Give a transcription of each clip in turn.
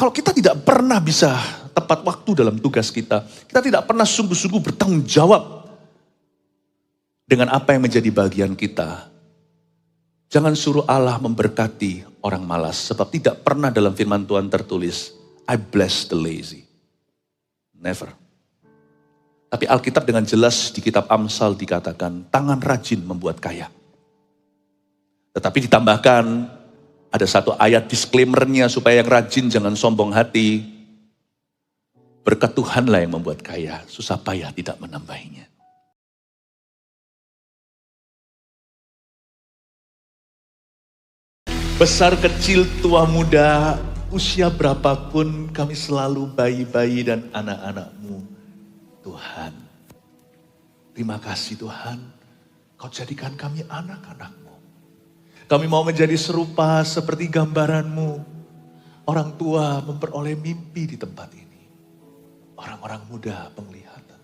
Kalau kita tidak pernah bisa tepat waktu dalam tugas kita tidak pernah sungguh-sungguh bertanggung jawab dengan apa yang menjadi bagian kita. Jangan suruh Allah memberkati orang malas, sebab tidak pernah dalam firman Tuhan tertulis, I bless the lazy. Never. Tapi Alkitab dengan jelas di kitab Amsal dikatakan, tangan rajin membuat kaya. Tetapi ditambahkan, ada satu ayat disclaimer-nya supaya yang rajin jangan sombong hati. Berkat Tuhanlah yang membuat kaya, susah payah tidak menambahinya. Besar kecil tua muda, usia berapapun kami selalu bayi-bayi dan anak-anak-Mu. Tuhan, terima kasih Tuhan, Kau jadikan kami anak-anak-Mu. Kami mau menjadi serupa seperti gambaran-Mu. Orang tua memperoleh mimpi di tempat ini. Orang-orang muda penglihatan.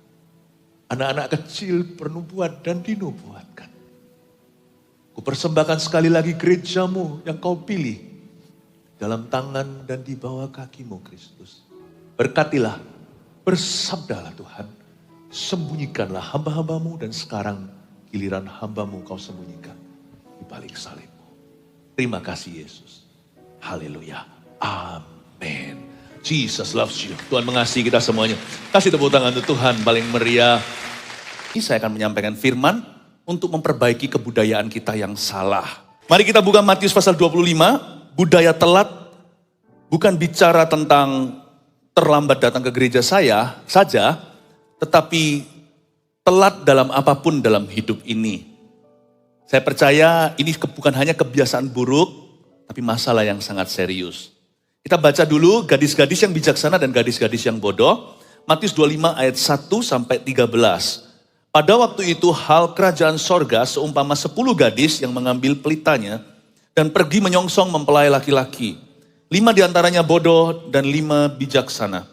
Anak-anak kecil pernubuat dan dinubuatkan. Kupersembahkan sekali lagi gereja-Mu yang Kau pilih. Dalam tangan dan di bawah kaki-Mu Kristus. Berkatilah, bersabdalah Tuhan. Sembunyikanlah hamba-hamba-Mu dan sekarang giliran hamba-Mu Kau sembunyikan di balik salib-Mu. Terima kasih Yesus. Haleluya. Amin. Jesus loves you. Tuhan mengasihi kita semuanya. Kasih tepuk tangan untuk Tuhan paling meriah. Ini saya akan menyampaikan firman untuk memperbaiki kebudayaan kita yang salah. Mari kita buka Matius pasal 25. Budaya telat bukan bicara tentang terlambat datang ke gereja saya saja, tetapi telat dalam apapun dalam hidup ini. Saya percaya ini bukan hanya kebiasaan buruk, tapi masalah yang sangat serius. Kita baca dulu gadis-gadis yang bijaksana dan gadis-gadis yang bodoh. Matius 25 ayat 1 sampai 13. Pada waktu itu hal kerajaan sorga seumpama 10 gadis yang mengambil pelitanya dan pergi menyongsong mempelai laki-laki. 5 diantaranya bodoh dan 5 bijaksana.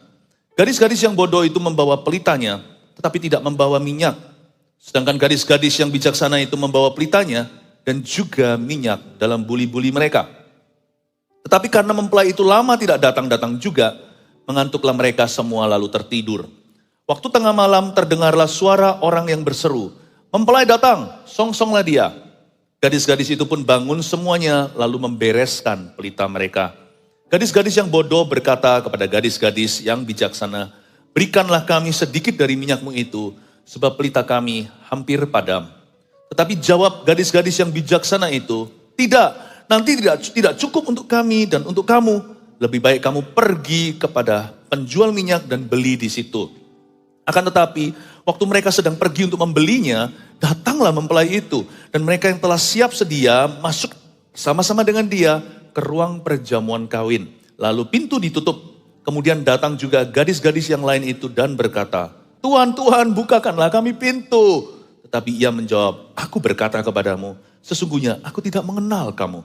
Gadis-gadis yang bodoh itu membawa pelitanya tetapi tidak membawa minyak. Sedangkan gadis-gadis yang bijaksana itu membawa pelitanya dan juga minyak dalam buli-buli mereka. Tetapi karena mempelai itu lama tidak datang-datang juga, mengantuklah mereka semua lalu tertidur. Waktu tengah malam terdengarlah suara orang yang berseru, mempelai datang, songsonglah dia. Gadis-gadis itu pun bangun semuanya lalu membereskan pelita mereka. Gadis-gadis yang bodoh berkata kepada gadis-gadis yang bijaksana, berikanlah kami sedikit dari minyakmu itu, sebab pelita kami hampir padam. Tetapi jawab gadis-gadis yang bijaksana itu, tidak, nanti tidak cukup untuk kami dan untuk kamu. Lebih baik kamu pergi kepada penjual minyak dan beli di situ. Akan tetapi, waktu mereka sedang pergi untuk membelinya, datanglah mempelai itu. Dan mereka yang telah siap sedia masuk sama-sama dengan dia ke ruang perjamuan kawin. Lalu pintu ditutup. Kemudian datang juga gadis-gadis yang lain itu dan berkata, Tuhan, Tuhan, bukakanlah kami pintu. Tetapi ia menjawab, aku berkata kepadamu, sesungguhnya aku tidak mengenal kamu.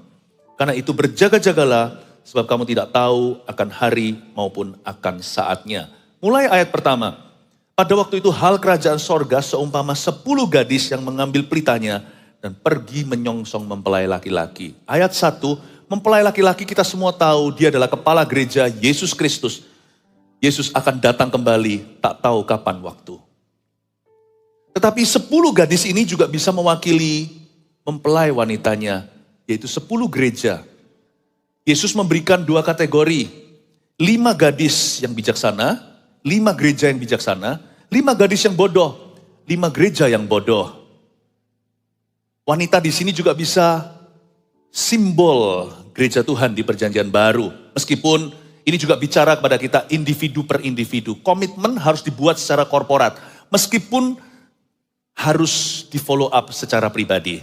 Karena itu berjaga-jagalah, sebab kamu tidak tahu akan hari maupun akan saatnya. Mulai ayat pertama. Pada waktu itu hal kerajaan sorga seumpama 10 gadis yang mengambil pelitanya dan pergi menyongsong mempelai laki-laki. Ayat 1, mempelai laki-laki kita semua tahu dia adalah kepala gereja Yesus Kristus. Yesus akan datang kembali, tak tahu kapan waktu. Tetapi 10 gadis ini juga bisa mewakili mempelai wanitanya, yaitu 10 gereja. Yesus memberikan 2 kategori, 5 gadis yang bijaksana, 5 gereja yang bijaksana, 5 gadis yang bodoh, 5 gereja yang bodoh. Wanita di sini juga bisa simbol gereja Tuhan di perjanjian baru. Meskipun ini juga bicara kepada kita individu per individu. Komitmen harus dibuat secara korporat. Meskipun harus di follow up secara pribadi.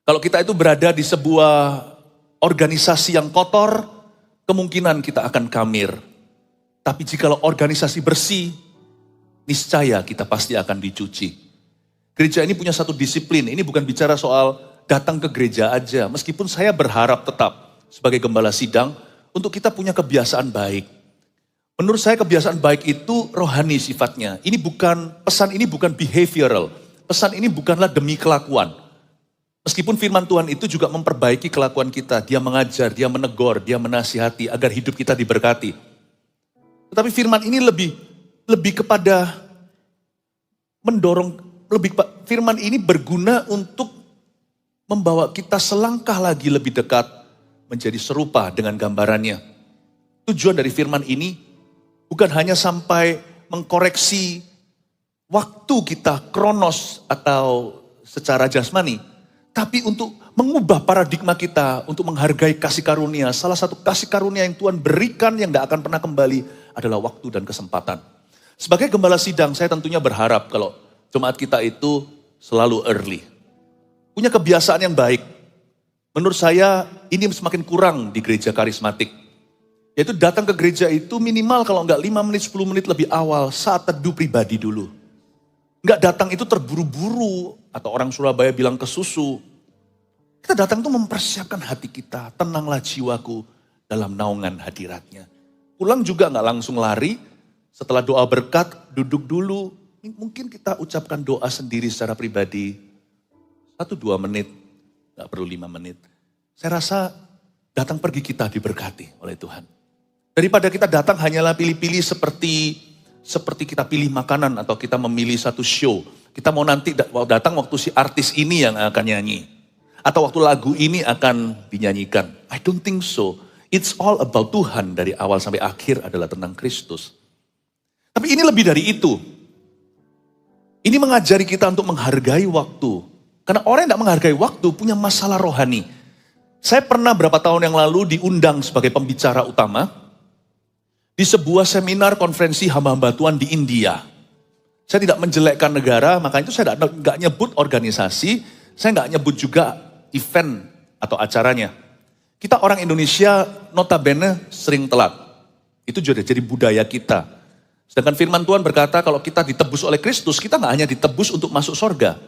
Kalau kita itu berada di sebuah organisasi yang kotor, kemungkinan kita akan kamir. Tapi jikalau organisasi bersih, niscaya kita pasti akan dicuci. Gereja ini punya satu disiplin, ini bukan bicara soal datang ke gereja aja. Meskipun saya berharap tetap sebagai gembala sidang, untuk kita punya kebiasaan baik. Menurut saya kebiasaan baik itu rohani sifatnya. Pesan ini bukan behavioral, pesan ini bukanlah demi kelakuan. Meskipun firman Tuhan itu juga memperbaiki kelakuan kita. Dia mengajar, dia menegur, dia menasihati agar hidup kita diberkati. Tetapi firman ini lebih kepada mendorong, firman ini berguna untuk membawa kita selangkah lagi lebih dekat menjadi serupa dengan gambarannya. Tujuan dari firman ini bukan hanya sampai mengkoreksi waktu kita kronos atau secara jasmani, tapi untuk mengubah paradigma kita untuk menghargai kasih karunia. Salah satu kasih karunia yang Tuhan berikan yang tidak akan pernah kembali adalah waktu dan kesempatan. Sebagai gembala sidang, saya tentunya berharap kalau jemaat kita itu selalu early. Punya kebiasaan yang baik. Menurut saya ini semakin kurang di gereja karismatik. Yaitu datang ke gereja itu minimal kalau enggak 5 menit, 10 menit lebih awal saat teduh pribadi dulu. Enggak datang itu terburu-buru atau orang Surabaya bilang kesusu. Kita datang itu mempersiapkan hati kita, tenanglah jiwaku dalam naungan hadiratnya. Pulang juga enggak langsung lari, setelah doa berkat duduk dulu. Mungkin kita ucapkan doa sendiri secara pribadi 1-2 menit, enggak perlu 5 menit. Saya rasa datang pergi kita diberkati oleh Tuhan. Daripada kita datang hanyalah pilih-pilih seperti kita pilih makanan atau kita memilih satu show. Kita mau nanti datang waktu si artis ini yang akan nyanyi. Atau waktu lagu ini akan dinyanyikan. I don't think so. It's all about Tuhan dari awal sampai akhir adalah tentang Kristus. Tapi ini lebih dari itu. Ini mengajari kita untuk menghargai waktu. Karena orang yang tidak menghargai waktu punya masalah rohani. Saya pernah berapa tahun yang lalu diundang sebagai pembicara utama di sebuah seminar konferensi hamba-hamba Tuhan di India. Saya tidak menjelekkan negara, makanya itu saya nggak nyebut organisasi, saya nggak nyebut juga event atau acaranya. Kita orang Indonesia notabene sering telat. Itu juga jadi budaya kita. Sedangkan firman Tuhan berkata kalau kita ditebus oleh Kristus, kita nggak hanya ditebus untuk masuk sorga.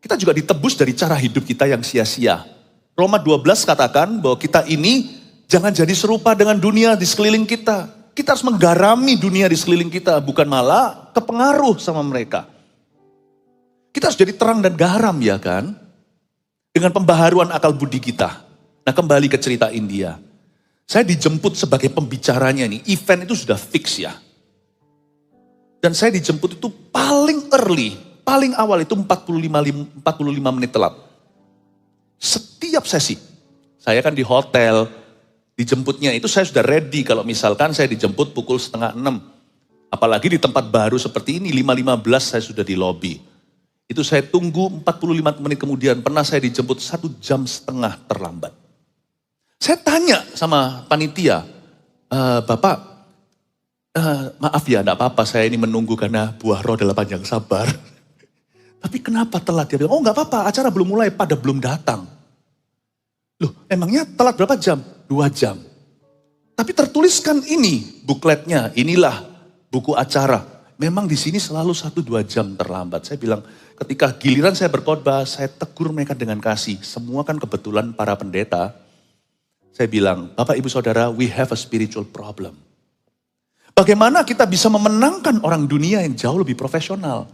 Kita juga ditebus dari cara hidup kita yang sia-sia. Roma 12 katakan bahwa kita ini jangan jadi serupa dengan dunia di sekeliling kita. Kita harus menggarami dunia di sekeliling kita, bukan malah kepengaruh sama mereka. Kita harus jadi terang dan garam ya kan? Dengan pembaharuan akal budi kita. Nah kembali ke cerita India. Saya dijemput sebagai pembicaranya nih, event itu sudah fix ya. Dan saya dijemput itu paling early, paling awal itu 45 menit telat. Setiap sesi, saya kan di hotel, dijemputnya itu saya sudah ready kalau misalkan saya dijemput pukul 5:30. Apalagi di tempat baru seperti ini, 5:15 saya sudah di lobi. Itu saya tunggu 45 menit kemudian, pernah saya dijemput 1,5 jam terlambat. Saya tanya sama panitia, Bapak, maaf ya enggak apa-apa saya ini menunggu karena buah roh adalah panjang sabar. Tapi kenapa telat? Dia bilang, oh enggak apa-apa, acara belum mulai, pada belum datang. Loh, emangnya telat berapa jam? 2 jam. Tapi tertuliskan ini, bukletnya, inilah buku acara. Memang di sini selalu 1-2 jam terlambat. Saya bilang, ketika giliran saya berkhotbah, saya tegur mereka dengan kasih. Semua kan kebetulan para pendeta. Saya bilang, Bapak Ibu Saudara, we have a spiritual problem. Bagaimana kita bisa memenangkan orang dunia yang jauh lebih profesional?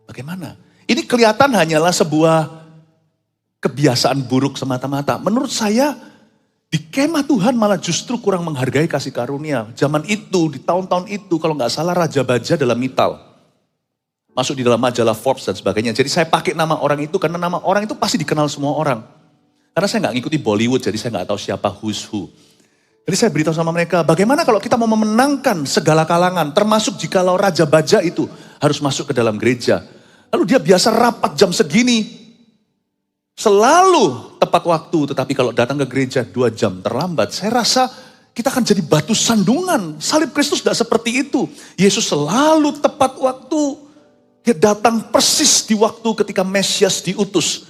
Bagaimana? Ini kelihatan hanyalah sebuah kebiasaan buruk semata-mata. Menurut saya, di kemah Tuhan malah justru kurang menghargai kasih karunia. Zaman itu, di tahun-tahun itu, kalau nggak salah Raja Baja dalam Mital. Masuk di dalam majalah Forbes dan sebagainya. Jadi saya pakai nama orang itu karena nama orang itu pasti dikenal semua orang. Karena saya nggak ngikuti Bollywood, jadi saya nggak tahu siapa who's who. Jadi saya beritahu sama mereka, bagaimana kalau kita mau memenangkan segala kalangan, termasuk jikalau Raja Baja itu harus masuk ke dalam gereja. Lalu dia biasa rapat jam segini, selalu tepat waktu, tetapi kalau datang ke gereja 2 jam terlambat, saya rasa kita akan jadi batu sandungan. Salib Kristus tidak seperti itu. Yesus selalu tepat waktu, dia datang persis di waktu ketika Mesias diutus.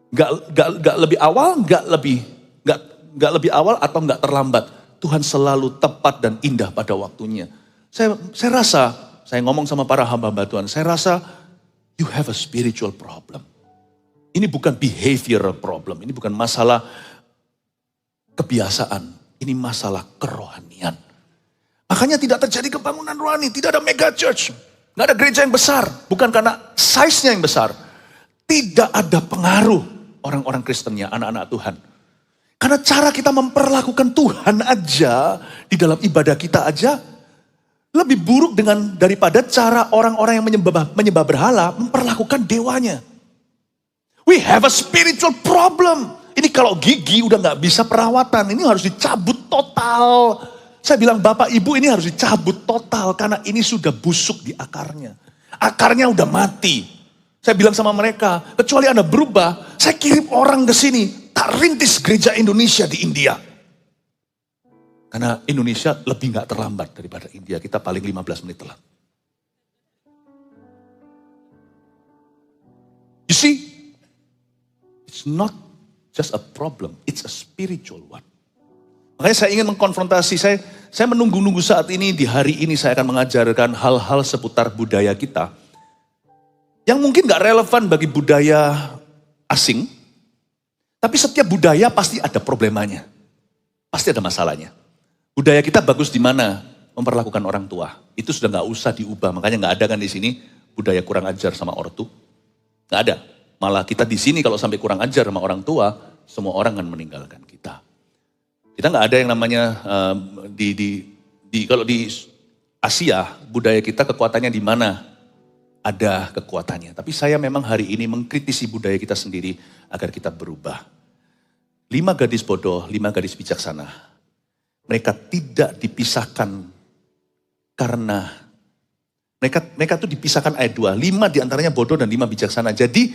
Gak lebih awal, gak lebih awal atau gak terlambat. Tuhan selalu tepat dan indah pada waktunya. Saya rasa, saya ngomong sama para hamba-hamba Tuhan, saya rasa you have a spiritual problem. Ini bukan behavioral problem, ini bukan masalah kebiasaan, ini masalah kerohanian. Makanya tidak terjadi kebangunan rohani, tidak ada mega church, gak ada gereja yang besar, bukan karena size-nya yang besar. Tidak ada pengaruh orang-orang Kristennya, anak-anak Tuhan. Karena cara kita memperlakukan Tuhan aja, di dalam ibadah kita aja, lebih buruk daripada cara orang-orang yang menyembah berhala memperlakukan dewanya. We have a spiritual problem. Ini kalau gigi udah gak bisa perawatan, ini harus dicabut total. Saya bilang Bapak Ibu ini harus dicabut total karena ini sudah busuk di akarnya. Akarnya udah mati. Saya bilang sama mereka, kecuali Anda berubah, saya kirim orang ke sini, tak rintis gereja Indonesia di India. Karena Indonesia lebih gak terlambat daripada India, kita paling 15 menit telat. You see, it's not just a problem, it's a spiritual one. Makanya saya ingin mengkonfrontasi, saya menunggu-nunggu saat ini, di hari ini saya akan mengajarkan hal-hal seputar budaya kita. Yang mungkin gak relevan bagi budaya asing, tapi setiap budaya pasti ada problemanya. Pasti ada masalahnya. Budaya kita bagus di mana? Memperlakukan orang tua. Itu sudah gak usah diubah, makanya gak ada kan di sini budaya kurang ajar sama ortu. Gak ada. Malah kita di sini kalau sampai kurang ajar sama orang tua, semua orang akan meninggalkan kita. Kita nggak ada yang namanya kalau di Asia budaya kita kekuatannya di mana ada kekuatannya. Tapi saya memang hari ini mengkritisi budaya kita sendiri agar kita berubah. 5 gadis bodoh, 5 gadis bijaksana. Mereka tidak dipisahkan karena mereka tuh dipisahkan ayat 2. 5 diantaranya bodoh dan 5 bijaksana. Jadi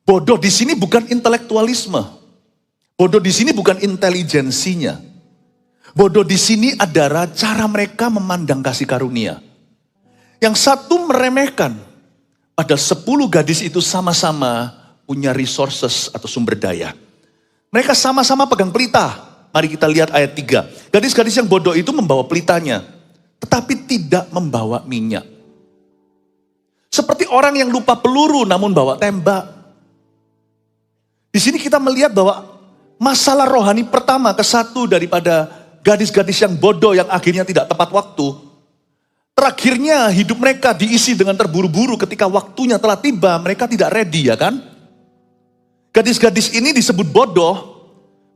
bodoh di sini bukan intelektualisme. Bodoh di sini bukan intelijensinya. Bodoh di sini adalah cara mereka memandang kasih karunia. Yang satu meremehkan. Padahal 10 gadis itu sama-sama punya resources atau sumber daya. Mereka sama-sama pegang pelita. Mari kita lihat ayat 3. Gadis-gadis yang bodoh itu membawa pelitanya. Tetapi tidak membawa minyak. Seperti orang yang lupa peluru namun bawa tembak. Di sini kita melihat bahwa masalah rohani pertama kesatu daripada gadis-gadis yang bodoh yang akhirnya tidak tepat waktu. Terakhirnya hidup mereka diisi dengan terburu-buru ketika waktunya telah tiba. Mereka tidak ready, ya kan? Gadis-gadis ini disebut bodoh,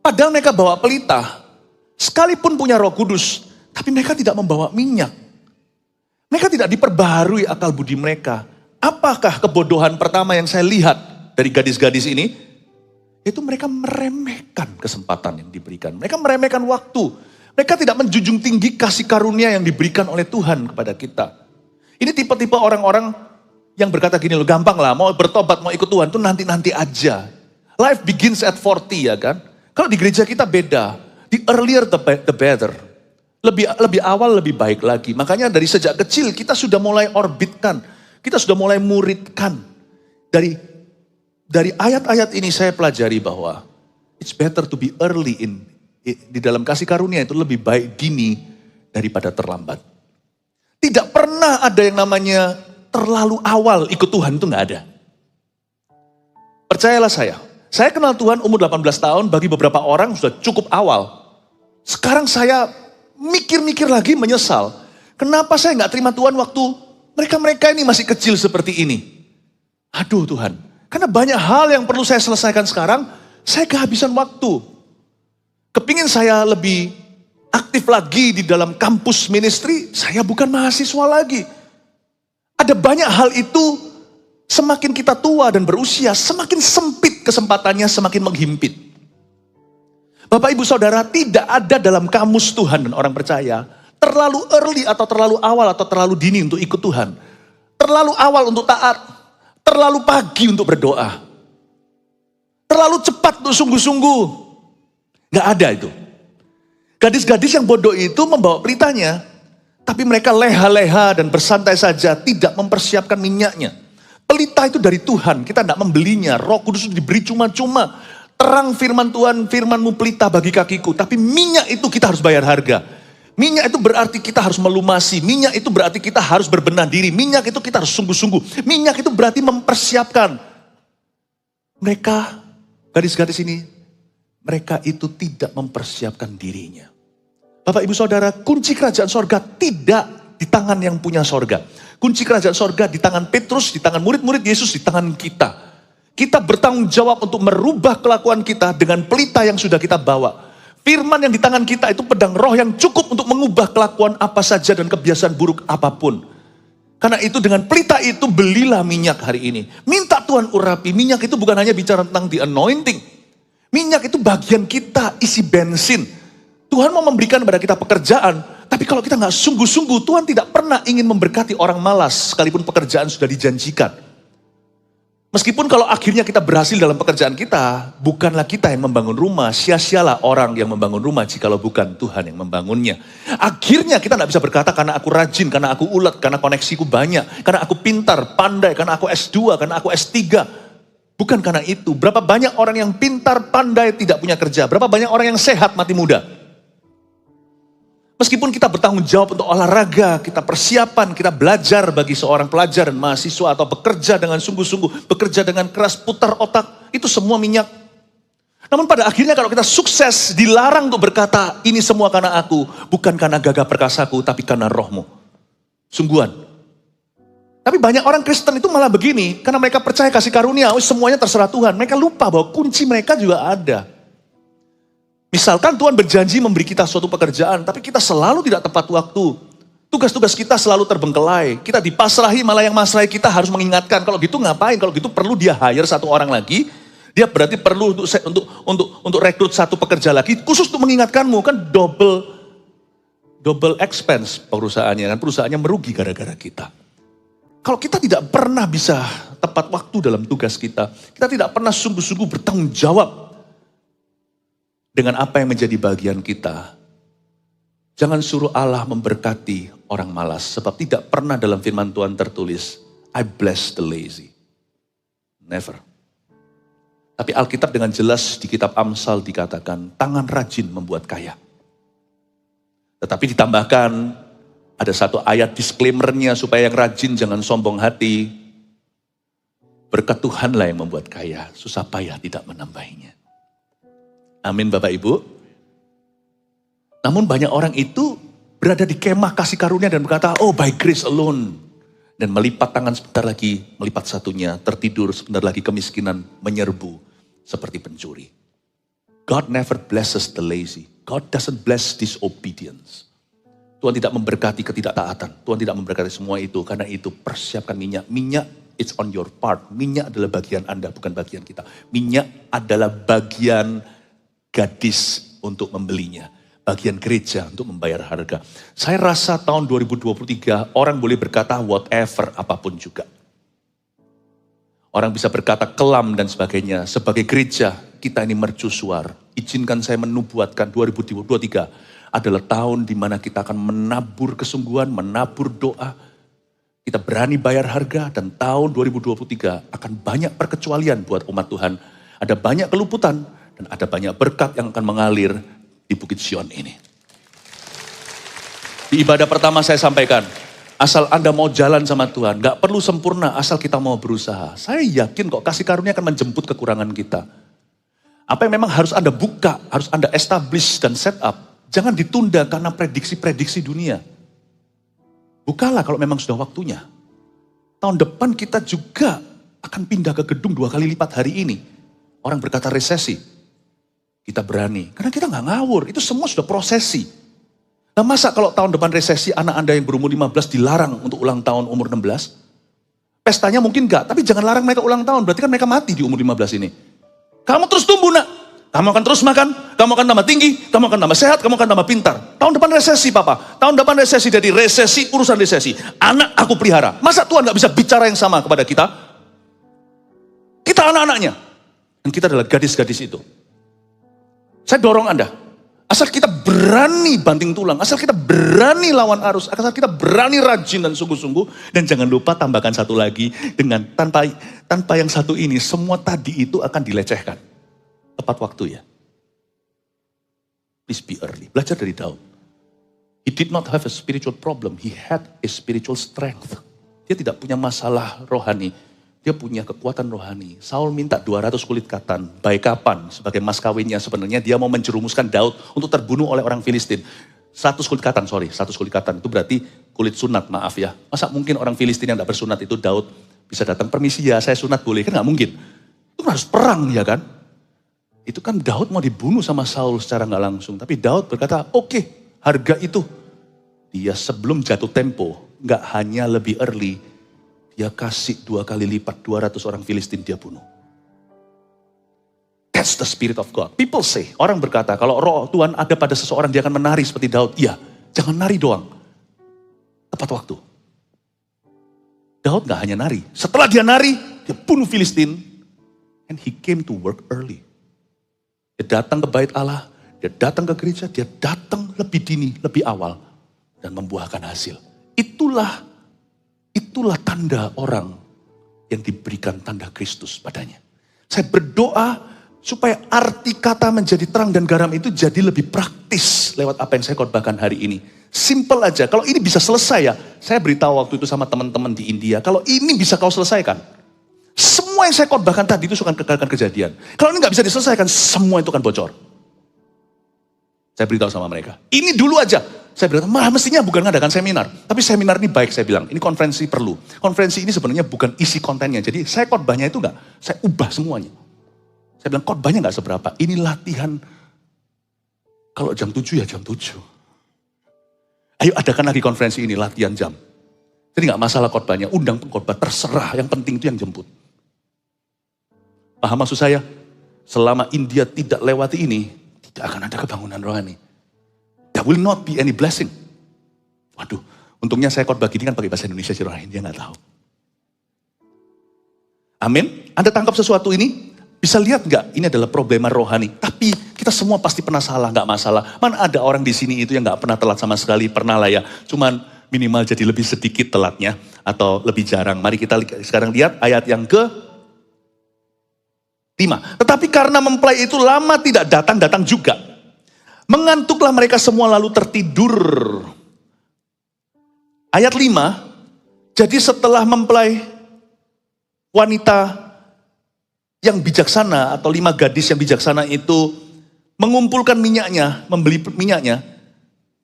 padahal mereka bawa pelita. Sekalipun punya Roh Kudus, tapi mereka tidak membawa minyak. Mereka tidak diperbaharui akal budi mereka. Apakah kebodohan pertama yang saya lihat dari gadis-gadis ini? Itu mereka meremehkan kesempatan yang diberikan. Mereka meremehkan waktu. Mereka tidak menjunjung tinggi kasih karunia yang diberikan oleh Tuhan kepada kita. Ini tipe-tipe orang-orang yang berkata gini loh, gampang lah, mau bertobat, mau ikut Tuhan, itu nanti-nanti aja. Life begins at 40 ya kan. Kalau di gereja kita beda. The earlier the better. Lebih awal lebih baik lagi. Makanya dari sejak kecil kita sudah mulai orbitkan. Kita sudah mulai muridkan. Dari ayat-ayat ini saya pelajari bahwa it's better to be early di dalam kasih karunia itu lebih baik dini daripada terlambat. Tidak pernah ada yang namanya terlalu awal ikut Tuhan, itu gak ada. Percayalah saya kenal Tuhan umur 18 tahun, bagi beberapa orang sudah cukup awal. Sekarang saya mikir-mikir lagi menyesal. Kenapa saya gak terima Tuhan waktu mereka-mereka ini masih kecil seperti ini. Aduh Tuhan. Karena banyak hal yang perlu saya selesaikan sekarang, saya kehabisan waktu. Kepingin saya lebih aktif lagi di dalam kampus ministry, saya bukan mahasiswa lagi. Ada banyak hal itu, semakin kita tua dan berusia, semakin sempit kesempatannya, semakin menghimpit. Bapak ibu saudara, tidak ada dalam kamus Tuhan dan orang percaya, terlalu early atau terlalu awal atau terlalu dini untuk ikut Tuhan. Terlalu awal untuk taat. Terlalu pagi untuk berdoa. Terlalu cepat untuk sungguh-sungguh. Gak ada itu. Gadis-gadis yang bodoh itu membawa pelitanya. Tapi mereka leha-leha dan bersantai saja. Tidak mempersiapkan minyaknya. Pelita itu dari Tuhan. Kita tidak membelinya. Roh Kudus itu diberi cuma-cuma. Terang firman Tuhan, firman-Mu pelita bagi kakiku. Tapi minyak itu kita harus bayar harga. Minyak itu berarti kita harus melumasi. Minyak itu berarti kita harus berbenah diri. Minyak itu kita harus sungguh-sungguh. Minyak itu berarti mempersiapkan. Mereka, gadis-gadis ini, mereka itu tidak mempersiapkan dirinya. Bapak ibu saudara, kunci kerajaan sorga tidak di tangan yang punya sorga. Kunci kerajaan sorga di tangan Petrus, di tangan murid-murid Yesus, di tangan kita. Kita bertanggung jawab untuk merubah kelakuan kita dengan pelita yang sudah kita bawa. Firman yang di tangan kita itu pedang roh yang cukup untuk mengubah kelakuan apa saja dan kebiasaan buruk apapun. Karena itu dengan pelita itu belilah minyak hari ini. Minta Tuhan urapi. Minyak itu bukan hanya bicara tentang the anointing. Minyak itu bagian kita, isi bensin. Tuhan mau memberikan kepada kita pekerjaan. Tapi kalau kita nggak sungguh-sungguh, Tuhan tidak pernah ingin memberkati orang malas. Sekalipun pekerjaan sudah dijanjikan. Meskipun kalau akhirnya kita berhasil dalam pekerjaan kita, bukanlah kita yang membangun rumah, sia-sialah orang yang membangun rumah jikalau bukan Tuhan yang membangunnya. Akhirnya kita tidak bisa berkata karena aku rajin, karena aku ulet, karena koneksiku banyak, karena aku pintar, pandai, karena aku S2, karena aku S3. Bukan karena itu. Berapa banyak orang yang pintar, pandai, tidak punya kerja. Berapa banyak orang yang sehat, mati muda. Meskipun kita bertanggung jawab untuk olahraga, kita persiapan, kita belajar bagi seorang pelajar dan mahasiswa atau bekerja dengan sungguh-sungguh, bekerja dengan keras, putar otak, itu semua minyak. Namun pada akhirnya kalau kita sukses, dilarang untuk berkata, ini semua karena aku, bukan karena gagah perkasaku, tapi karena rohmu. Sungguhan. Tapi banyak orang Kristen itu malah begini, karena mereka percaya kasih karunia, semuanya terserah Tuhan. Mereka lupa bahwa kunci mereka juga ada. Misalkan Tuhan berjanji memberi kita suatu pekerjaan, tapi kita selalu tidak tepat waktu. Tugas-tugas kita selalu terbengkelai. Kita dipasrahi, malah yang masrahi kita harus mengingatkan. Kalau gitu ngapain? Kalau gitu perlu dia hire satu orang lagi. Dia berarti perlu untuk rekrut satu pekerja lagi, khusus untuk mengingatkanmu. Kan double expense perusahaannya. Kan perusahaannya merugi gara-gara kita. Kalau kita tidak pernah bisa tepat waktu dalam tugas kita tidak pernah sungguh-sungguh bertanggung jawab dengan apa yang menjadi bagian kita. Jangan suruh Allah memberkati orang malas. Sebab tidak pernah dalam firman Tuhan tertulis, I bless the lazy. Never. Tapi Alkitab dengan jelas di kitab Amsal dikatakan, tangan rajin membuat kaya. Tetapi ditambahkan, ada satu ayat disclaimer-nya supaya yang rajin jangan sombong hati. Berkat Tuhanlah yang membuat kaya, susah payah tidak menambahinya. Amin Bapak Ibu. Namun banyak orang itu berada di kemah kasih karunia dan berkata, oh by grace alone. Dan melipat tangan sebentar lagi, melipat satunya, tertidur sebentar lagi kemiskinan menyerbu seperti pencuri. God never blesses the lazy. God doesn't bless disobedience. Tuhan tidak memberkati ketidaktaatan. Tuhan tidak memberkati semua itu. Karena itu persiapkan minyak. Minyak it's on your part. Minyak adalah bagian Anda, bukan bagian kita. Minyak adalah bagian gadis untuk membelinya. Bagian gereja untuk membayar harga. Saya rasa tahun 2023 orang boleh berkata whatever, apapun juga. Orang bisa berkata kelam dan sebagainya. Sebagai gereja kita ini mercusuar. Izinkan saya menubuatkan 2023 adalah tahun di mana kita akan menabur kesungguhan, menabur doa. Kita berani bayar harga dan tahun 2023 akan banyak perkecualian buat umat Tuhan. Ada banyak keluputan. Dan ada banyak berkat yang akan mengalir di Bukit Sion ini. Di ibadah pertama saya sampaikan, asal Anda mau jalan sama Tuhan, gak perlu sempurna asal kita mau berusaha. Saya yakin kok kasih karunia akan menjemput kekurangan kita. Apa yang memang harus Anda buka, harus Anda establish dan set up. Jangan ditunda karena prediksi-prediksi dunia. Bukalah kalau memang sudah waktunya. Tahun depan kita juga akan pindah ke gedung 2 kali lipat hari ini. Orang berkata resesi. Kita berani, karena kita nggak ngawur, itu semua sudah prosesi. Nah masa kalau tahun depan resesi anak Anda yang berumur 15 dilarang untuk ulang tahun umur 16? Pestanya mungkin enggak, tapi jangan larang mereka ulang tahun, berarti kan mereka mati di umur 15 ini. Kamu terus tumbuh nak, kamu akan terus makan, kamu akan tambah tinggi, kamu akan tambah sehat, kamu akan tambah pintar. Tahun depan resesi papa, tahun depan resesi, jadi resesi urusan resesi. Anak aku pelihara, masa Tuhan nggak bisa bicara yang sama kepada kita? Kita anak-anaknya, dan kita adalah gadis-gadis itu. Saya dorong Anda, asal kita berani banting tulang, asal kita berani lawan arus, asal kita berani rajin dan sungguh-sungguh, dan jangan lupa tambahkan satu lagi, dengan tanpa yang satu ini, semua tadi itu akan dilecehkan. Tepat waktu ya. Please be early. Belajar dari Daud. He did not have a spiritual problem, he had a spiritual strength. Dia tidak punya masalah rohani. Dia punya kekuatan rohani. Saul minta 200 kulit katan. Baik kapan? Sebagai mas kawinnya sebenarnya dia mau menjerumuskan Daud untuk terbunuh oleh orang Filistin. 100 kulit katan itu berarti kulit sunat, maaf ya. Masa mungkin orang Filistin yang tidak bersunat itu Daud bisa datang, permisi ya saya sunat boleh? Kan gak mungkin. harus perang ya kan. Itu kan Daud mau dibunuh sama Saul secara nggak langsung. Tapi Daud berkata, oke, harga itu. Dia sebelum jatuh tempo, nggak hanya lebih early, dia kasih 2 kali lipat 200 orang Filistin dia bunuh. That's the spirit of God. People say, orang berkata, kalau roh Tuhan ada pada seseorang, dia akan menari seperti Daud. Iya, jangan nari doang. Tepat waktu. Daud gak hanya nari. Setelah dia nari, dia bunuh Filistin. And he came to work early. Dia datang ke bait Allah, dia datang ke gereja, dia datang lebih dini, lebih awal. Dan membuahkan hasil. Itulah tanda orang yang diberikan tanda Kristus padanya. Saya berdoa supaya arti kata menjadi terang dan garam itu jadi lebih praktis lewat apa yang saya khotbahkan hari ini. Simple aja, kalau ini bisa selesai ya. Saya beritahu waktu itu sama teman-teman di India, kalau ini bisa kau selesaikan. Semua yang saya khotbahkan tadi itu akan kejadian. Kalau ini gak bisa diselesaikan, semua itu akan bocor. Saya beritahu sama mereka, ini dulu aja. Saya berkata, mestinya bukan ngadakan seminar. Tapi seminar ini baik, saya bilang. Ini konferensi perlu. Konferensi ini sebenarnya bukan isi kontennya. Jadi saya khotbahnya itu saya ubah semuanya. Saya bilang, khotbahnya gak seberapa. Ini latihan. Kalau jam 7 ya jam 7. Ayo adakan lagi konferensi ini, latihan jam. Jadi gak masalah khotbahnya. Undang pengkhotbah, terserah. Yang penting itu yang jemput. Paham maksud saya? Selama India tidak lewati ini, tidak akan ada kebangunan rohani. There will not be any blessing. Waduh, untungnya saya khotbah gini kan pakai bahasa Indonesia sih, rohani dia gak tahu. Amin. Anda tangkap sesuatu ini? Bisa lihat nggak? Ini adalah problema rohani. Tapi kita semua pasti pernah salah, nggak masalah. Mana ada orang di sini itu yang nggak pernah telat sama sekali? Pernah lah ya. Cuman minimal jadi lebih sedikit telatnya atau lebih jarang. Mari kita sekarang lihat ayat yang ke-5. Tetapi karena mempelai itu lama tidak datang juga. Mengantuklah mereka semua lalu tertidur. Ayat 5. Jadi setelah mempelai wanita yang bijaksana atau 5 gadis yang bijaksana itu mengumpulkan minyaknya, membeli minyaknya,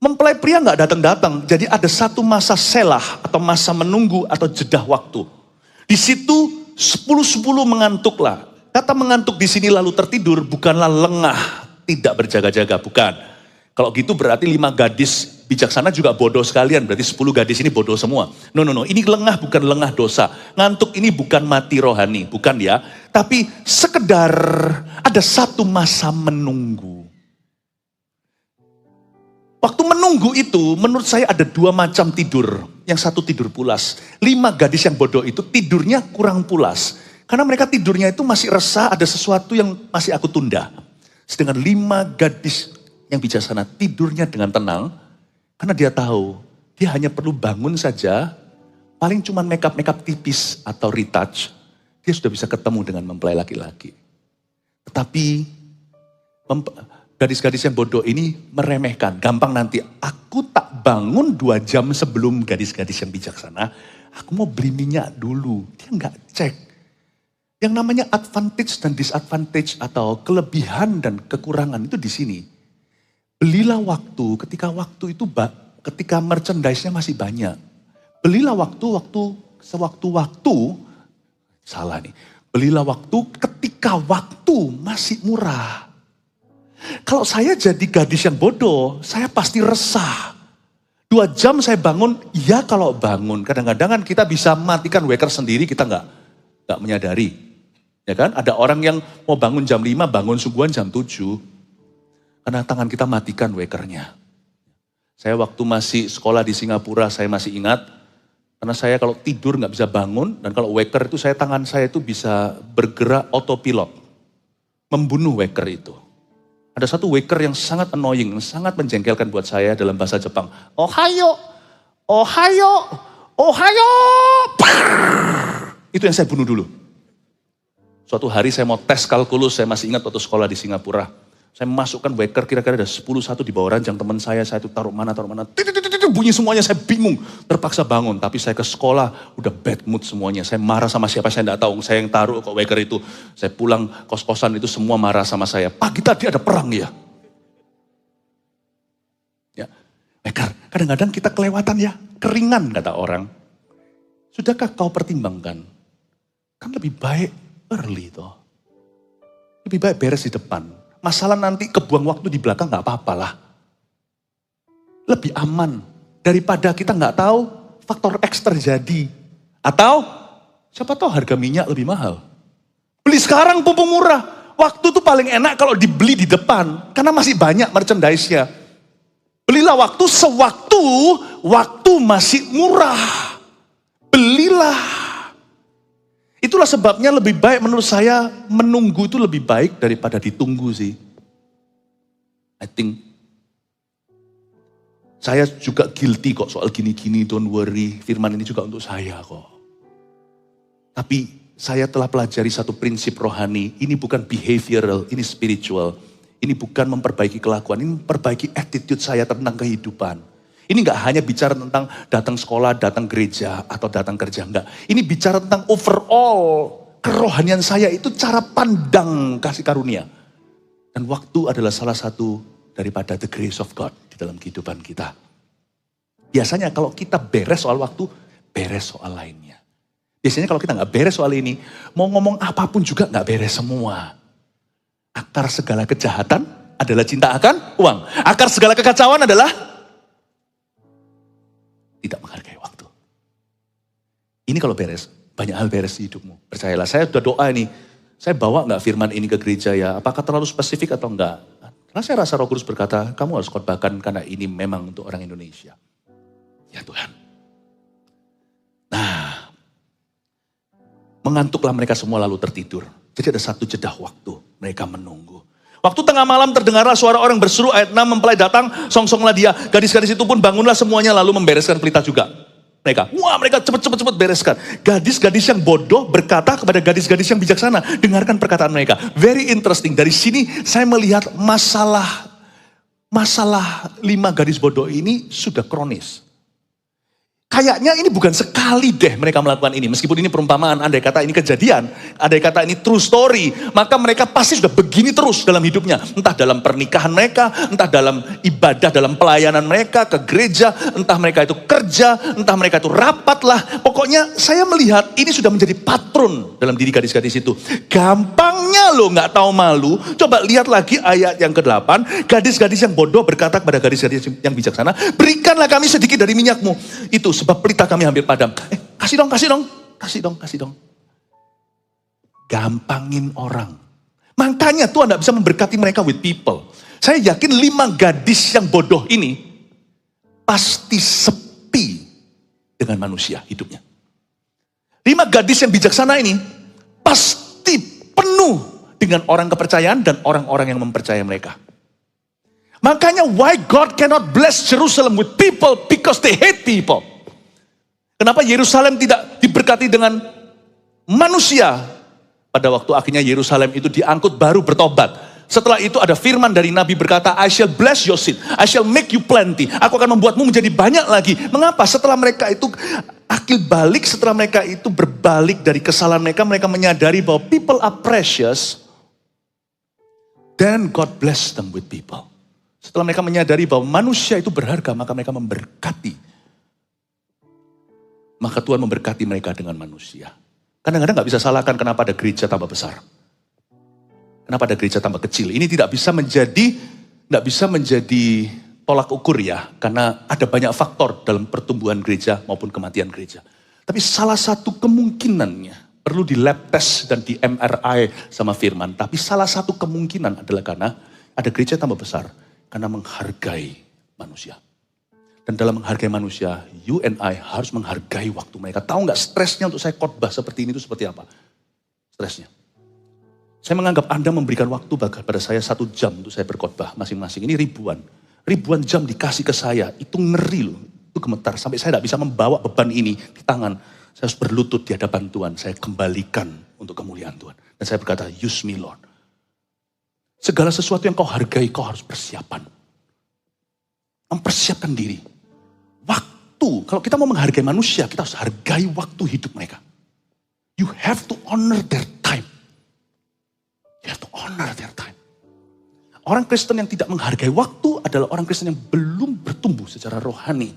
mempelai pria nggak datang-datang. Jadi ada satu masa selah atau masa menunggu atau jeda waktu. Di situ 10-10 mengantuklah. Kata mengantuk di sini lalu tertidur bukanlah lengah, tidak berjaga-jaga, bukan. Kalau gitu berarti 5 gadis bijaksana juga bodoh sekalian. Berarti 10 gadis ini bodoh semua. No. Ini lengah bukan lengah dosa. Ngantuk ini bukan mati rohani. Bukan ya. Tapi sekedar ada satu masa menunggu. Waktu menunggu itu menurut saya ada 2 macam tidur. Yang satu tidur pulas. 5 gadis yang bodoh itu tidurnya kurang pulas. Karena mereka tidurnya itu masih resah, ada sesuatu yang masih aku tunda. Sedangkan 5 gadis yang bijaksana tidurnya dengan tenang, karena dia tahu, dia hanya perlu bangun saja, paling cuma make up tipis atau retouch, dia sudah bisa ketemu dengan mempelai laki-laki. Tetapi gadis-gadis yang bodoh ini meremehkan, gampang nanti, aku tak bangun 2 jam sebelum gadis-gadis yang bijaksana, aku mau beli minyak dulu, dia nggak cek. Yang namanya advantage dan disadvantage atau kelebihan dan kekurangan itu di sini. Belilah waktu ketika merchandise-nya masih banyak. Belilah sewaktu-waktu, salah nih. Belilah waktu ketika waktu masih murah. Kalau saya jadi gadis yang bodoh, saya pasti resah. 2 jam saya bangun, ya kalau bangun. Kadang-kadang kan kita bisa matikan waker sendiri, kita nggak menyadari. Ya kan, ada orang yang mau bangun jam 5, bangun sungguhan jam 7. Karena tangan kita matikan wakernya. Saya waktu masih sekolah di Singapura, saya masih ingat. Karena saya kalau tidur nggak bisa bangun, dan kalau waker itu tangan saya itu bisa bergerak autopilot. Membunuh waker itu. Ada satu waker yang sangat annoying, sangat menjengkelkan buat saya dalam bahasa Jepang. Ohayo, ohayo, ohayo. Itu yang saya bunuh dulu. Suatu hari saya mau tes kalkulus, saya masih ingat waktu sekolah di Singapura. Saya masukkan waker kira-kira ada 10-1 di bawah ranjang teman saya itu taruh mana. Bunyi semuanya, saya bingung. Terpaksa bangun, tapi saya ke sekolah udah bad mood semuanya. Saya marah sama siapa saya enggak tahu, saya yang taruh kok waker itu. Saya pulang kos-kosan itu semua marah sama saya. Pagi tadi ada perang ya. Ya, waker, kadang-kadang kita kelewatan ya, keringan kata orang. Sudahkah kau pertimbangkan? Kan lebih baik early toh. Lebih baik beres di depan. Masalah nanti kebuang waktu di belakang gak apa-apalah. Lebih aman daripada kita gak tahu faktor X terjadi. Atau siapa tahu harga minyak lebih mahal. Beli sekarang mumpung murah. Waktu tuh paling enak kalau dibeli di depan. Karena masih banyak merchandise-nya. Belilah waktu sewaktu waktu masih murah. Belilah. Itulah sebabnya lebih baik menurut saya menunggu itu lebih baik daripada ditunggu sih. I think saya juga guilty kok soal gini-gini, don't worry. Firman ini juga untuk saya kok. Tapi saya telah pelajari satu prinsip rohani. Ini bukan behavioral, ini spiritual. Ini bukan memperbaiki kelakuan, ini memperbaiki attitude saya tentang kehidupan. Ini gak hanya bicara tentang datang sekolah, datang gereja, atau datang kerja. Enggak. Ini bicara tentang overall kerohanian saya itu cara pandang kasih karunia. Dan waktu adalah salah satu daripada the grace of God di dalam kehidupan kita. Biasanya kalau kita beres soal waktu, beres soal lainnya. Biasanya kalau kita gak beres soal ini, mau ngomong apapun juga gak beres semua. Akar segala kejahatan adalah cinta akan uang. Akar segala kekacauan adalah tidak menghargai waktu. Ini kalau beres, banyak hal beres di hidupmu. Percayalah, saya sudah doa ini. Saya bawa gak firman ini ke gereja ya? Apakah terlalu spesifik atau enggak? Karena saya rasa Roh Kudus berkata, kamu harus khotbahkan karena ini memang untuk orang Indonesia. Ya Tuhan. Nah, mengantuklah mereka semua lalu tertidur. Jadi ada satu jeda waktu, mereka menunggu. Waktu tengah malam terdengarlah suara orang berseru, ayat 6, mempelai datang, songsonglah dia. Gadis-gadis itu pun bangunlah semuanya lalu membereskan pelita juga. Mereka cepet bereskan. Gadis-gadis yang bodoh berkata kepada gadis-gadis yang bijaksana, dengarkan perkataan mereka. Very interesting, dari sini saya melihat masalah 5 gadis bodoh ini sudah kronis. Kayaknya ini bukan sekali deh mereka melakukan ini. Meskipun ini perumpamaan, andai kata ini kejadian, andai kata ini true story, maka mereka pasti sudah begini terus dalam hidupnya. Entah dalam pernikahan mereka, entah dalam ibadah, dalam pelayanan mereka ke gereja, entah mereka itu kerja, entah mereka itu rapat lah. Pokoknya saya melihat ini sudah menjadi patron dalam diri gadis-gadis itu. Gampangnya loh gak tahu malu. Coba lihat lagi ayat yang ke-8. Gadis-gadis yang bodoh berkata kepada gadis-gadis yang bijaksana, berikanlah kami sedikit dari minyakmu. Itu sebab pelita kami hampir padam. Kasih dong. Gampangin orang. Makanya Tuhan tidak bisa memberkati mereka with people. Saya yakin 5 gadis yang bodoh ini pasti sepi dengan manusia hidupnya. 5 gadis yang bijaksana ini pasti penuh dengan orang kepercayaan dan orang-orang yang mempercayai mereka. Makanya why God cannot bless Jerusalem with people because they hate people. Kenapa Yerusalem tidak diberkati dengan manusia? Pada waktu akhirnya Yerusalem itu diangkut baru bertobat. Setelah itu ada firman dari Nabi berkata, I shall bless your seed, I shall make you plenty. Aku akan membuatmu menjadi banyak lagi. Mengapa? Setelah mereka itu akil balik, setelah mereka itu berbalik dari kesalahan mereka, mereka menyadari bahwa people are precious. Then God bless them with people. Setelah mereka menyadari bahwa manusia itu berharga, maka mereka memberkati. Maka Tuhan memberkati mereka dengan manusia. Kadang-kadang gak bisa salahkan kenapa ada gereja tambah besar. Kenapa ada gereja tambah kecil. Ini tidak bisa menjadi tolak ukur ya. Karena ada banyak faktor dalam pertumbuhan gereja maupun kematian gereja. Tapi salah satu kemungkinannya, perlu di lab test dan di MRI sama firman. Tapi salah satu kemungkinan adalah karena ada gereja tambah besar. Karena menghargai manusia. Dan dalam menghargai manusia, you and I harus menghargai waktu mereka. Tahu gak stresnya untuk saya khotbah seperti ini itu seperti apa? Stresnya. Saya menganggap Anda memberikan waktu pada saya 1 jam untuk saya berkhotbah masing-masing. Ini ribuan jam dikasih ke saya. Itu ngeri loh, itu gemetar. Sampai saya tidak bisa membawa beban ini di tangan. Saya harus berlutut di hadapan Tuhan. Saya kembalikan untuk kemuliaan Tuhan. Dan saya berkata, use me Lord. Segala sesuatu yang kau hargai, kau harus persiapan. Mempersiapkan diri. Waktu, kalau kita mau menghargai manusia, kita harus hargai waktu hidup mereka. You have to honor their time. You have to honor their time. Orang Kristen yang tidak menghargai waktu adalah orang Kristen yang belum bertumbuh secara rohani.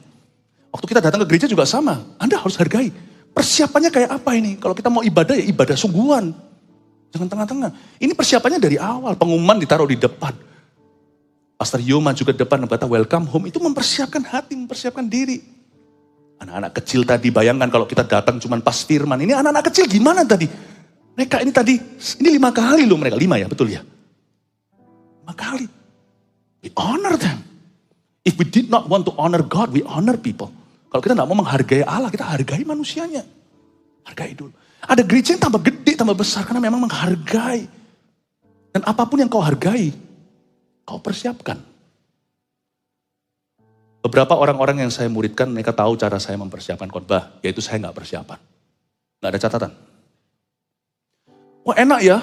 Waktu kita datang ke gereja juga sama. Anda harus hargai. Persiapannya kayak apa ini? Kalau kita mau ibadah ya ibadah sungguhan. Jangan tengah-tengah. Ini persiapannya dari awal. Pengumuman ditaruh di depan. Pastor Yoma juga depan berkata welcome home. Itu mempersiapkan hati, mempersiapkan diri. Anak-anak kecil tadi, bayangkan kalau kita datang cuma pas firman. Ini anak-anak kecil gimana tadi? Mereka ini tadi, ini 5 kali loh mereka. 5 ya, betul ya? 5 kali. We honor them. If we did not want to honor God, we honor people. Kalau kita gak mau menghargai Allah, kita hargai manusianya. Hargai dulu. Ada gereja yang tambah gede, tambah besar, karena memang menghargai. Dan apapun yang kau hargai, kau persiapkan. Beberapa orang-orang yang saya muridkan, mereka tahu cara saya mempersiapkan khotbah, yaitu saya gak persiapan. Gak ada catatan. Wah enak ya,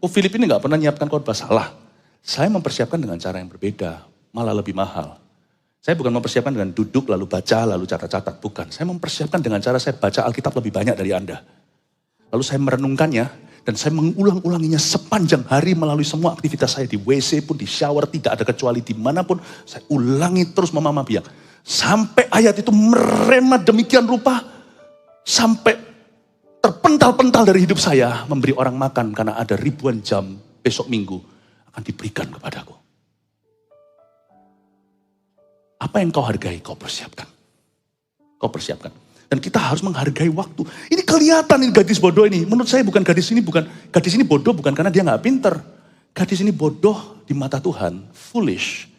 Philip ini gak pernah nyiapkan khotbah, salah. Saya mempersiapkan dengan cara yang berbeda, malah lebih mahal. Saya bukan mempersiapkan dengan duduk, lalu baca, lalu catat-catat. Bukan, saya mempersiapkan dengan cara saya baca Alkitab lebih banyak dari Anda. Lalu saya merenungkannya, dan saya mengulang-ulanginya sepanjang hari melalui semua aktivitas saya. Di WC pun, di shower, tidak ada kecuali dimanapun. Saya ulangi terus Mama Biak. Sampai ayat itu merema demikian rupa, sampai terpental-pental dari hidup saya, memberi orang makan karena ada ribuan jam besok minggu akan diberikan kepadaku. Apa yang kau hargai, kau persiapkan. Kau persiapkan. Dan kita harus menghargai waktu. Ini kelihatan ini gadis bodoh ini. Menurut saya gadis ini bodoh bukan karena dia gak pinter. Gadis ini bodoh di mata Tuhan, foolish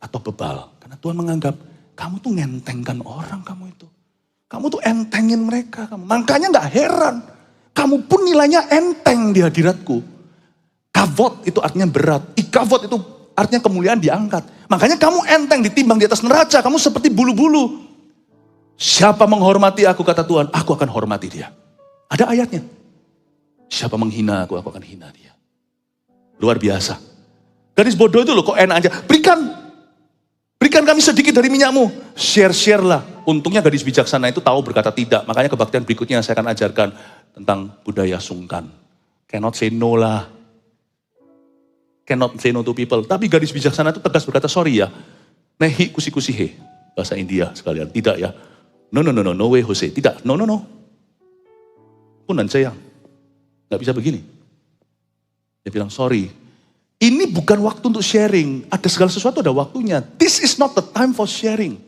atau bebal. Karena Tuhan menganggap kamu tuh ngentengkan orang kamu itu. Kamu tuh entengin mereka. Makanya gak heran. Kamu pun nilainya enteng di hadiratku. Kavot itu artinya berat. Ikavot itu artinya kemuliaan diangkat. Makanya kamu enteng ditimbang di atas neraca. Kamu seperti bulu-bulu. Siapa menghormati aku, kata Tuhan, aku akan hormati dia. Ada ayatnya. Siapa menghina aku akan hina dia. Luar biasa. Gadis bodoh itu loh, kok enak aja. Berikan kami sedikit dari minyakmu. Share lah. Untungnya gadis bijaksana itu tahu berkata tidak. Makanya kebaktian berikutnya saya akan ajarkan tentang budaya sungkan. Cannot say no lah. Cannot say no to people. Tapi gadis bijaksana itu tegas berkata, sorry ya. Nehi kusi-kusi he. Bahasa India sekalian. Tidak ya. No way Jose. Tidak, no. Punan sayang. Gak bisa begini. Dia bilang, sorry. Ini bukan waktu untuk sharing. Ada segala sesuatu ada waktunya. This is not the time for sharing.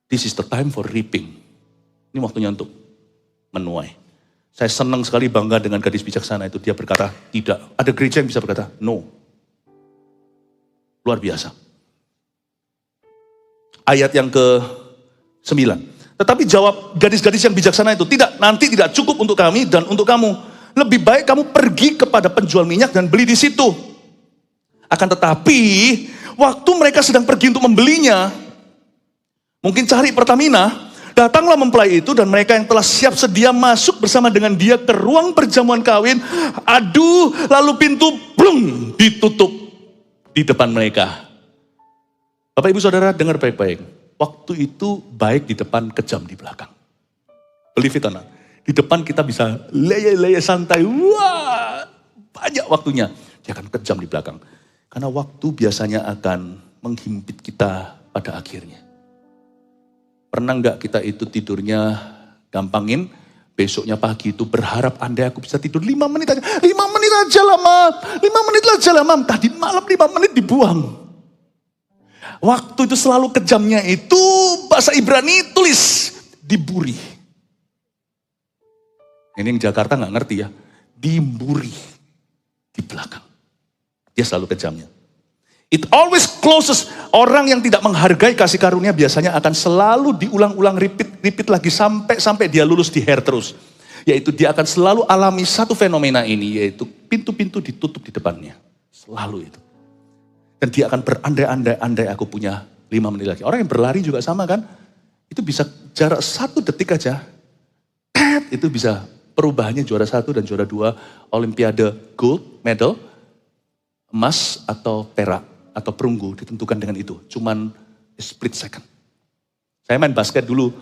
This is the time for reaping. Ini waktunya untuk menuai. Saya senang sekali bangga dengan gadis bijaksana itu. Dia berkata, tidak. Ada gereja yang bisa berkata, no. Luar biasa. Ayat yang ke-9. Tetapi jawab gadis-gadis yang bijaksana itu, tidak, nanti tidak cukup untuk kami dan untuk kamu. Lebih baik kamu pergi kepada penjual minyak dan beli di situ. Akan tetapi, waktu mereka sedang pergi untuk membelinya, mungkin cari Pertamina, datanglah mempelai itu dan mereka yang telah siap sedia masuk bersama dengan dia ke ruang perjamuan kawin. Aduh, lalu pintu blung ditutup di depan mereka. Bapak Ibu Saudara dengar baik-baik. Waktu itu baik di depan, kejam di belakang. Believe it or not. Di depan kita bisa leye-leye santai. Wah, banyak waktunya. Dia akan kejam di belakang. Karena waktu biasanya akan menghimpit kita pada akhirnya. Pernah nggak kita itu tidurnya gampangin, besoknya pagi itu berharap andai aku bisa tidur 5 menit aja. 5 menit aja lah, Mam. 5 menit aja lah, Mam. Tadi malam 5 menit dibuang. Waktu itu selalu kejamnya itu bahasa Ibrani tulis diburi. Ini yang Jakarta gak ngerti ya. Diburi di belakang. Dia selalu kejamnya. It always closes. Orang yang tidak menghargai kasih karunia biasanya akan selalu diulang-ulang repeat lagi sampai dia lulus di hair terus. Yaitu dia akan selalu alami satu fenomena ini, yaitu pintu-pintu ditutup di depannya. Selalu itu. Dan dia akan berandai-andai aku punya 5 menit lagi. Orang yang berlari juga sama kan. Itu bisa jarak 1 detik aja. Itu bisa perubahannya juara 1 dan juara 2. Olimpiade gold medal. Emas atau perak atau perunggu ditentukan dengan itu. Cuman split second. Saya main basket dulu.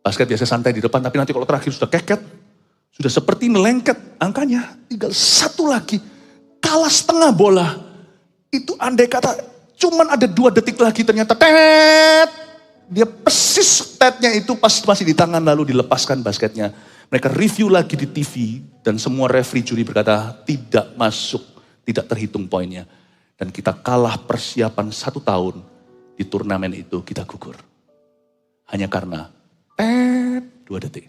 Basket biasa santai di depan. Tapi nanti kalau terakhir sudah keket. Sudah seperti melengket angkanya. Tinggal 1 lagi. Kalah setengah bola. Itu andai kata cuman ada 2 detik lagi ternyata tet. Dia persis tetnya itu pas masih di tangan lalu dilepaskan basketnya. Mereka review lagi di TV dan semua referee juri berkata tidak masuk, tidak terhitung poinnya. Dan kita kalah persiapan 1 tahun di turnamen itu, kita gugur. Hanya karena 2 detik.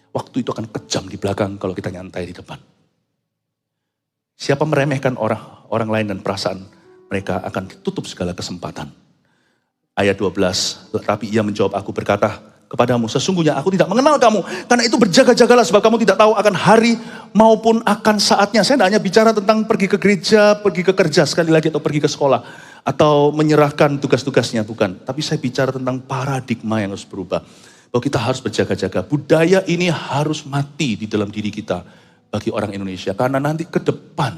Waktu itu akan kejam di belakang kalau kita nyantai di depan. Siapa meremehkan orang lain dan perasaan mereka akan ditutup segala kesempatan. Ayat 12, tapi ia menjawab, aku berkata kepadamu, sesungguhnya aku tidak mengenal kamu. Karena itu berjaga-jagalah sebab kamu tidak tahu akan hari maupun akan saatnya. Saya tidak hanya bicara tentang pergi ke gereja, pergi ke kerja sekali lagi, atau pergi ke sekolah. Atau menyerahkan tugas-tugasnya, bukan. Tapi saya bicara tentang paradigma yang harus berubah. Bahwa kita harus berjaga-jaga. Budaya ini harus mati di dalam diri kita bagi orang Indonesia. Karena nanti ke depan,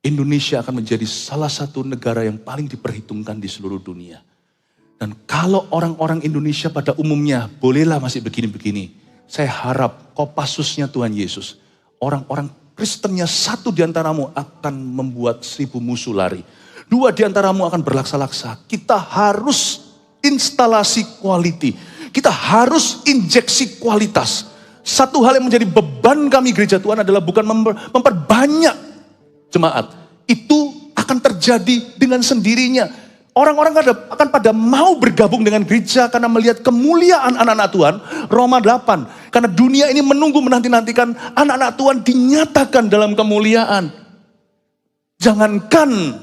Indonesia akan menjadi salah satu negara yang paling diperhitungkan di seluruh dunia. Dan kalau orang-orang Indonesia pada umumnya, bolehlah masih begini-begini. Saya harap Kopassusnya Tuhan Yesus, orang-orang Kristennya satu di antaramu akan membuat 1000 musuh lari. 2 di antaramu akan berlaksa-laksa. Kita harus instalasi quality. Kita harus injeksi kualitas. Satu hal yang menjadi beban kami gereja Tuhan adalah bukan memperbanyak jemaat. Itu akan terjadi dengan sendirinya. Orang-orang akan pada mau bergabung dengan gereja karena melihat kemuliaan anak-anak Tuhan. Roma 8. Karena dunia ini menunggu menanti-nantikan anak-anak Tuhan dinyatakan dalam kemuliaan. Jangankan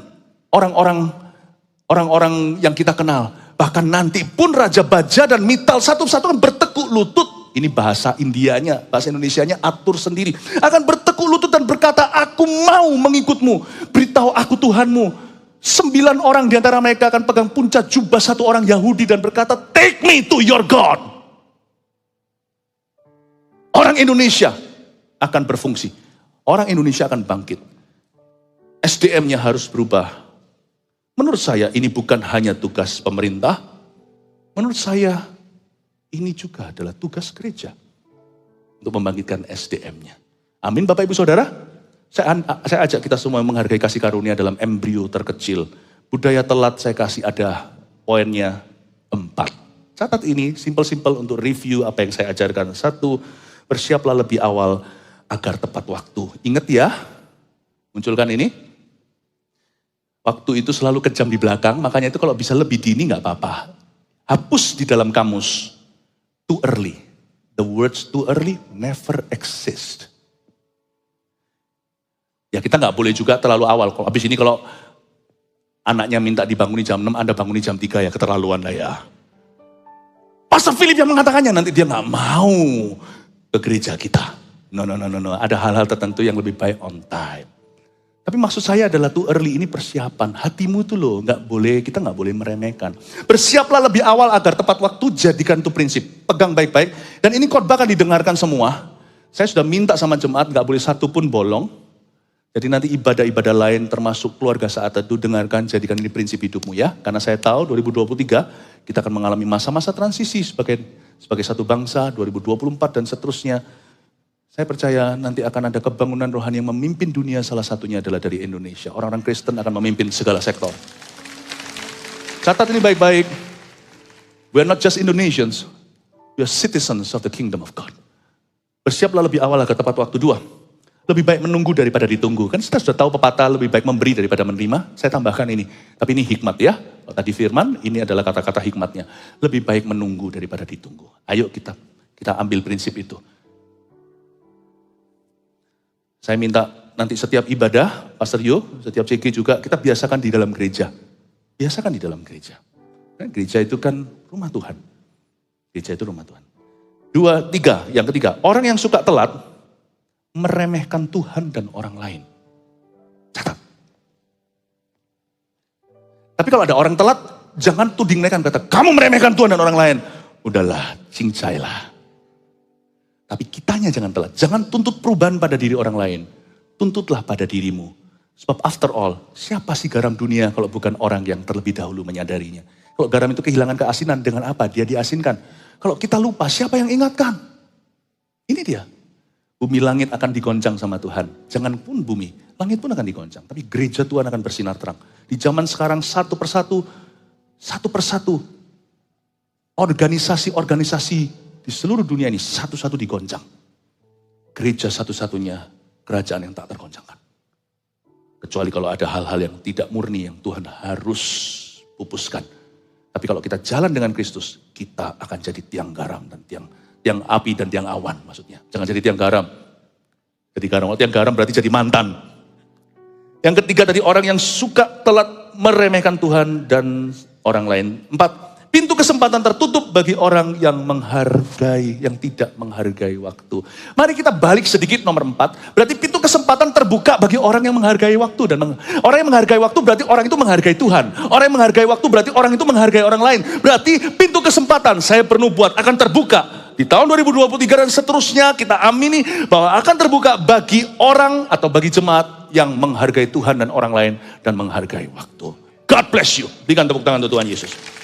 orang-orang yang kita kenal. Bahkan nanti pun Raja Baja dan Mital satu-satu akan bertekuk lutut. Ini bahasa Indianya, bahasa Indonesianya atur sendiri. Akan bertekuk lutut dan berkata, aku mau mengikutmu. Beritahu aku Tuhanmu. 9 orang di antara mereka akan pegang puncak jubah 1 orang Yahudi dan berkata, take me to your God. Orang Indonesia akan berfungsi. Orang Indonesia akan bangkit. SDM-nya harus berubah. Menurut saya ini bukan hanya tugas pemerintah. Menurut saya ini juga adalah tugas gereja untuk membangkitkan SDM-nya. Amin Bapak Ibu Saudara. Saya ajak kita semua menghargai kasih karunia dalam embrio terkecil. Budaya telat saya kasih ada poinnya 4. Catat ini simpel-simpel untuk review apa yang saya ajarkan. 1, bersiaplah lebih awal agar tepat waktu. Ingat ya, munculkan ini. Waktu itu selalu kejam di belakang, makanya itu kalau bisa lebih dini gak apa-apa. Hapus di dalam kamus. Too early. The words too early never exist. Ya kita gak boleh juga terlalu awal. Kalau habis ini kalau anaknya minta dibangun jam 6, Anda bangun jam 3 ya, keterlaluan lah ya. Pastor Philip yang mengatakannya, nanti dia gak mau ke gereja kita. No. Ada hal-hal tertentu yang lebih baik on time. Tapi maksud saya adalah too early ini persiapan. Hatimu tuh loh, kita nggak boleh meremehkan. Bersiaplah lebih awal agar tepat waktu, jadikan itu prinsip. Pegang baik-baik. Dan ini khotbah akan didengarkan semua. Saya sudah minta sama jemaat, nggak boleh satu pun bolong. Jadi nanti ibadah-ibadah lain termasuk keluarga saat itu dengarkan, jadikan ini prinsip hidupmu ya. Karena saya tahu 2023 kita akan mengalami masa-masa transisi sebagai satu bangsa, 2024 dan seterusnya. Saya percaya nanti akan ada kebangunan rohani yang memimpin dunia, salah satunya adalah dari Indonesia. Orang-orang Kristen akan memimpin segala sektor. Catat ini baik-baik. We are not just Indonesians, we are citizens of the kingdom of God. Bersiaplah lebih awal agar tepat waktu. 2, lebih baik menunggu daripada ditunggu. Kan kita sudah tahu pepatah lebih baik memberi daripada menerima. Saya tambahkan ini, tapi ini hikmat ya. Kalau tadi firman, ini adalah kata-kata hikmatnya. Lebih baik menunggu daripada ditunggu. Ayo kita ambil prinsip itu. Saya minta nanti setiap ibadah, Pastor Yo, setiap CG juga, kita biasakan di dalam gereja. Biasakan di dalam gereja. Kan gereja itu kan rumah Tuhan. Gereja itu rumah Tuhan. 2, 3, yang ketiga, orang yang suka telat, meremehkan Tuhan dan orang lain. Catat. Tapi kalau ada orang telat, jangan tuding mereka kata, kamu meremehkan Tuhan dan orang lain. Udahlah, cincailah. Tapi kitanya jangan telat. Jangan tuntut perubahan pada diri orang lain. Tuntutlah pada dirimu. Sebab after all, siapa sih garam dunia kalau bukan orang yang terlebih dahulu menyadarinya. Kalau garam itu kehilangan keasinan, dengan apa? Dia diasinkan. Kalau kita lupa, siapa yang ingatkan? Ini dia. Bumi langit akan digoncang sama Tuhan. Jangan pun bumi, langit pun akan digoncang. Tapi gereja Tuhan akan bersinar terang. Di zaman sekarang satu persatu, organisasi-organisasi di di seluruh dunia ini satu-satu digoncang. Gereja satu-satunya kerajaan yang tak tergoncangkan. Kecuali kalau ada hal-hal yang tidak murni yang Tuhan harus pupuskan. Tapi kalau kita jalan dengan Kristus, kita akan jadi tiang garam dan tiang api dan tiang awan maksudnya. Jangan jadi tiang garam. Jadi garam, tiang garam berarti jadi mantan. Yang ketiga tadi orang yang suka telat meremehkan Tuhan dan orang lain. 4. Pintu kesempatan tertutup bagi orang yang tidak menghargai waktu. Mari kita balik sedikit nomor 4. Berarti pintu kesempatan terbuka bagi orang yang menghargai waktu. Dan orang yang menghargai waktu berarti orang itu menghargai Tuhan. Orang yang menghargai waktu berarti orang itu menghargai orang lain. Berarti pintu kesempatan saya perlu buat akan terbuka. Di tahun 2023 dan seterusnya kita amini bahwa akan terbuka bagi orang atau bagi jemaat yang menghargai Tuhan dan orang lain. Dan menghargai waktu. God bless you. Berikan tepuk tangan untuk Tuhan Yesus.